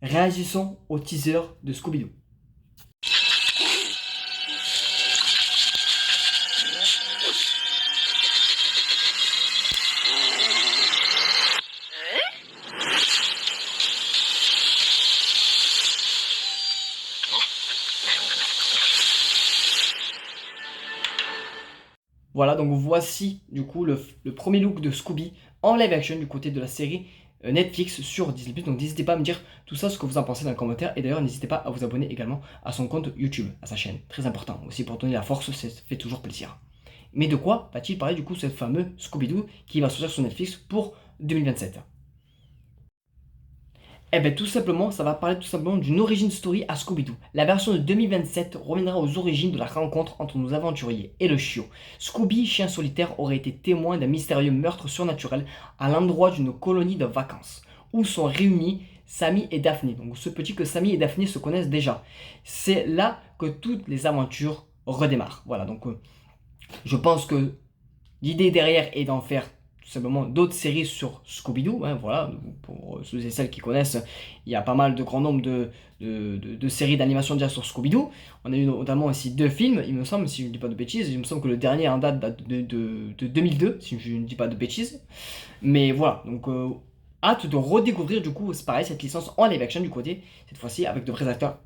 réagissons au teaser de Scooby-Doo. Voilà, donc voici du coup le premier look de Scooby en live action du côté de la série Netflix sur Disney+. Donc n'hésitez pas à me dire tout ça, ce que vous en pensez dans les commentaires. Et d'ailleurs, n'hésitez pas à vous abonner également à son compte YouTube, à sa chaîne. Très important aussi pour donner la force, ça fait toujours plaisir. Mais de quoi va-t-il parler du coup ce fameux Scooby-Doo qui va sortir sur Netflix pour 2027? Eh bien tout simplement, ça va parler tout simplement d'une origin story à Scooby-Doo. La version de 2027 reviendra aux origines de la rencontre entre nos aventuriers et le chiot. Scooby, chien solitaire, aurait été témoin d'un mystérieux meurtre surnaturel à l'endroit d'une colonie de vacances, où sont réunis Sammy et Daphné. Donc ce petit que Sammy et Daphné se connaissent déjà. C'est là que toutes les aventures redémarrent. Voilà, donc je pense que l'idée derrière est d'en faire tout simplement d'autres séries sur Scooby-Doo. Hein, voilà, pour ceux et celles qui connaissent, il y a pas mal de grand nombre de séries d'animation déjà sur Scooby-Doo. On a eu notamment aussi 2 films, il me semble, si je ne dis pas de bêtises. Il me semble que le dernier en date de 2002, si je ne dis pas de bêtises. Mais voilà, donc hâte de redécouvrir du coup, c'est pareil, cette licence en live action du côté, cette fois-ci avec de vrais acteurs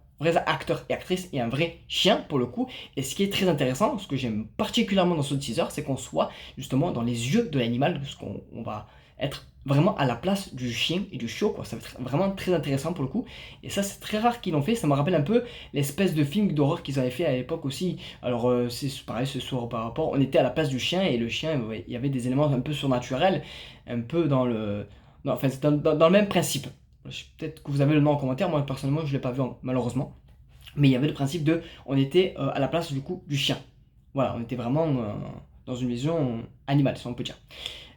et actrices et un vrai chien pour le coup. Et ce qui est très intéressant, ce que j'aime particulièrement dans ce teaser, c'est qu'on soit justement dans les yeux de l'animal, parce qu'on va être vraiment à la place du chien et du chiot, quoi. Ça va être vraiment très intéressant pour le coup. Et ça, c'est très rare qu'ils l'ont fait. Ça me rappelle un peu l'espèce de film d'horreur qu'ils avaient fait à l'époque aussi. Alors, c'est pareil, ce soir par rapport, on était à la place du chien et le chien, ouais, il y avait des éléments un peu surnaturels, un peu dans le. Non, enfin, c'est dans le même principe. Peut-être que vous avez le nom en commentaire, moi personnellement je ne l'ai pas vu malheureusement. Mais il y avait le principe de, on était à la place du coup du chien. Voilà, on était vraiment dans une vision animale, si on peut dire.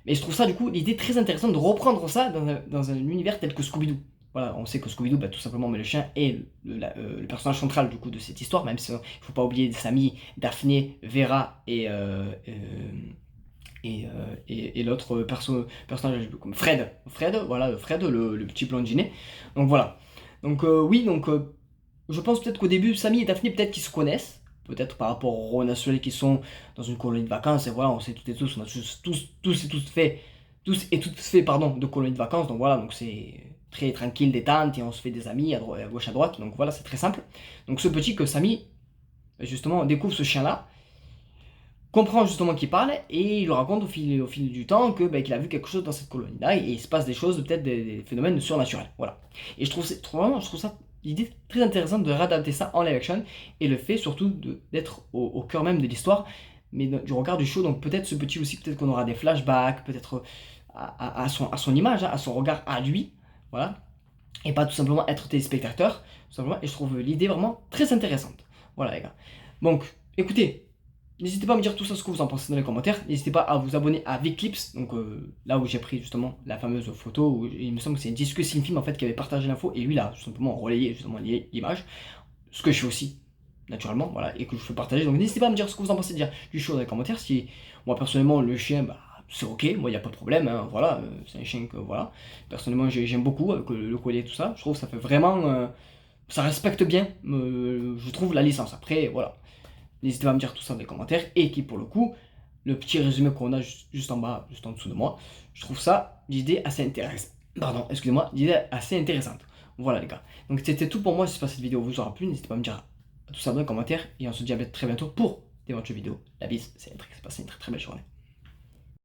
Mais je trouve ça du coup l'idée très intéressante de reprendre ça dans un univers tel que Scooby-Doo. Voilà, on sait que Scooby-Doo, bah, tout simplement, mais le chien est le personnage central du coup de cette histoire, même s'il ne faut pas oublier Sammy, Daphné, Vera et l'autre personnage comme Fred. Fred, voilà, Fred, le petit blondinet. Donc voilà. Donc oui, donc je pense peut-être qu'au début, Sammy et Daphné, peut-être qu'ils se connaissent. Peut-être par rapport aux relationnels qui sont dans une colonie de vacances. Et voilà, on sait toutes et tous, on a tous et toutes fait, pardon, de colonies de vacances. Donc voilà, donc c'est très tranquille, détente, et on se fait des amis à gauche, à droite. Donc voilà, c'est très simple. Donc ce petit que Sammy, justement, découvre ce chien-là, comprend justement qu'il parle et il lui raconte au fil du temps que qu'il a vu quelque chose dans cette colonie-là et il se passe des choses, peut-être des phénomènes surnaturels. Voilà. Et je trouve ça l'idée très intéressante de réadapter ça en live action et le fait surtout d'être au cœur même de l'histoire, mais du regard du show. Donc peut-être ce petit aussi, peut-être qu'on aura des flashbacks, peut-être à son image, hein, à son regard à lui. Voilà. Et pas tout simplement être téléspectateur, tout simplement. Et je trouve l'idée vraiment très intéressante. Voilà les gars. Donc, écoutez. N'hésitez pas à me dire tout ça, ce que vous en pensez dans les commentaires. N'hésitez pas à vous abonner à VicClips, donc là où j'ai pris justement la fameuse photo, où il me semble que c'est Disque Film en fait qui avait partagé l'info, et lui là, tout simplement relayé justement l'image, ce que je fais aussi, naturellement, voilà, et que je fais partager. Donc n'hésitez pas à me dire ce que vous en pensez du show dans les commentaires. Si moi personnellement, le chien, bah, c'est ok, moi il n'y a pas de problème, hein, voilà, c'est un chien que voilà. Personnellement, j'aime beaucoup avec le collier et tout ça. Je trouve que ça fait vraiment. Ça respecte bien, je trouve, la licence. Après, voilà. N'hésitez pas à me dire tout ça dans les commentaires. Et qui, pour le coup, le petit résumé qu'on a juste en bas, juste en dessous de moi, je trouve ça, l'idée assez intéressante. Pardon, excusez-moi, l'idée assez intéressante. Voilà les gars. Donc c'était tout pour moi. J'espère que cette vidéo vous aura plu. N'hésitez pas à me dire tout ça dans les commentaires. Et on se dit à très bientôt pour d'éventuelles vidéos. La bise, c'est passé une très très belle journée.